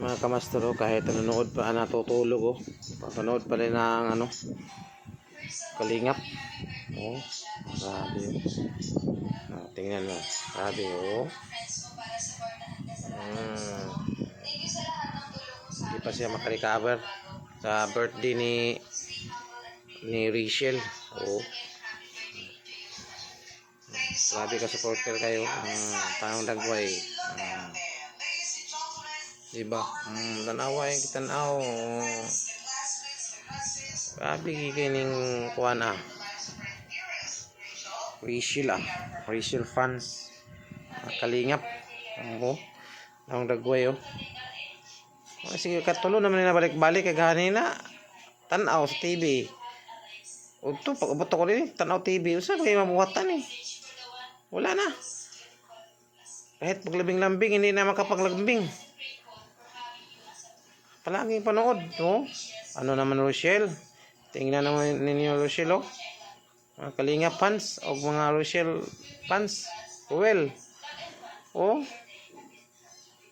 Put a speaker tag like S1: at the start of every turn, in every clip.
S1: Mga kamaster, kahit nanonood pa, natutulog, papanood pa rin ng Kalingap. Grabe. Tingnan mo, grabe. Hindi pa siya makarecover sa birthday ni Rachel. Grabe ka, supporter kayo, Tanong Dagway. Diba? Tanawa yung kitanaw. Grabe kikining kuwan Rachel fans. Kalingap. Tanong Dagway. Sige, katulo naman na balik-balik kay ganina. Tanaw sa TV. Udto pag-abot ko rin, tanaw TV. Usa kayo mabuhatan Wala na. Kahit paglabing-lambing, hindi na makapaglambing. Palaging panood, Ano naman, Rochelle? Tingnan naman ninyo, Rochelle, Mga Kalingap fans, o mga Rochelle fans. Well,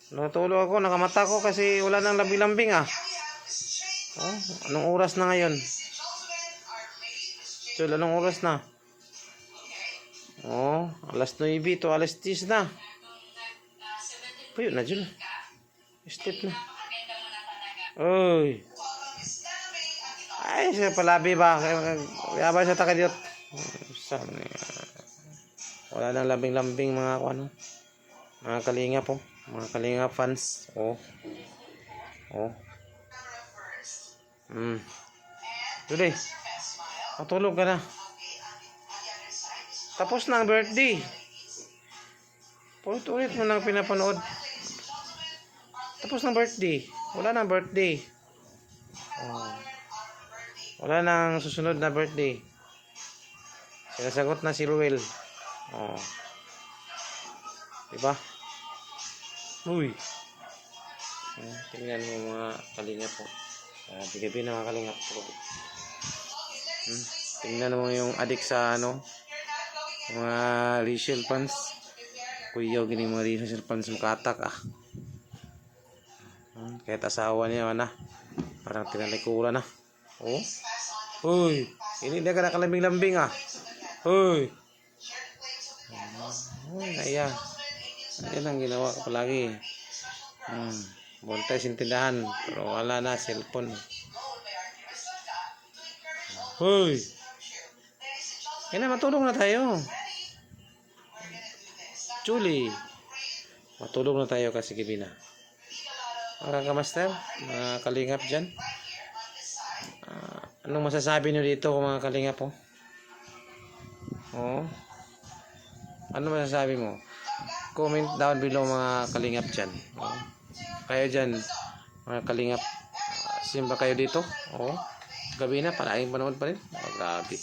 S1: natulog ako, nakamata ko kasi wala nang lambing-lambing, Anong oras na ngayon? Anong oras na? Alas 9 to alas 10 na. Puyo na dyan. Step na. Uy. Ay, siya palabi ba? Yabay sa takadiyot. Wala nang lambing-lambing mga mga Kalingap Mga Kalingap fans. Today. Matulog ka na. Tapos na ang birthday. Ulit mo nang pinapanood. Tapos ng birthday. Wala nang birthday. Wala nang susunod na birthday. Sinasagot na si Ruel. Diba? Uy. Tingnan mo mga Kalingap Bigabi na mga Kalingap Tingnan mo yung adik sa mga Rachel fans. Kuyaw gini mga Rachel fans makatak kahit asawa niya parang tinalikuran na. Uy, hindi na ka nakalambing-lambing Uy, naya. Yan ang ginawa ko palagi. Buntay sintindahan pero wala na cellphone. Uy, matulog na tayo. Julie, matulog na tayo kasi gabi na. Mga kamaster, mga Kalingap dyan. Anong masasabi nyo dito mga Kalingap Ano masasabi mo? Comment down below mga Kalingap dyan. Kayo dyan, mga Kalingap. Simba kayo dito. Gabi na, palaging panood pa rin. Grabe.